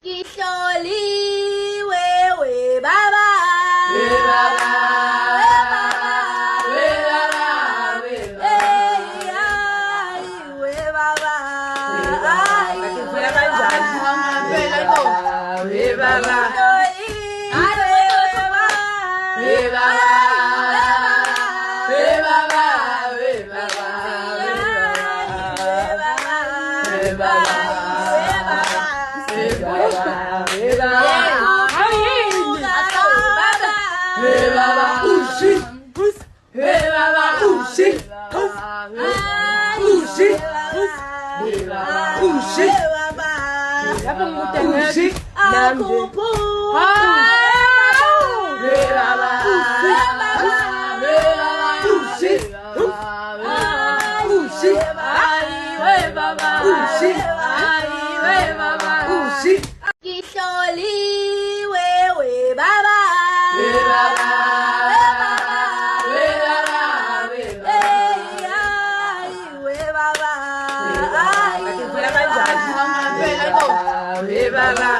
Kihloli wewe baba, we baba, we baba, we baba, we baba, we baba, Kihloli wewe baba, we baba, we baba, we baba, we baba, Baba,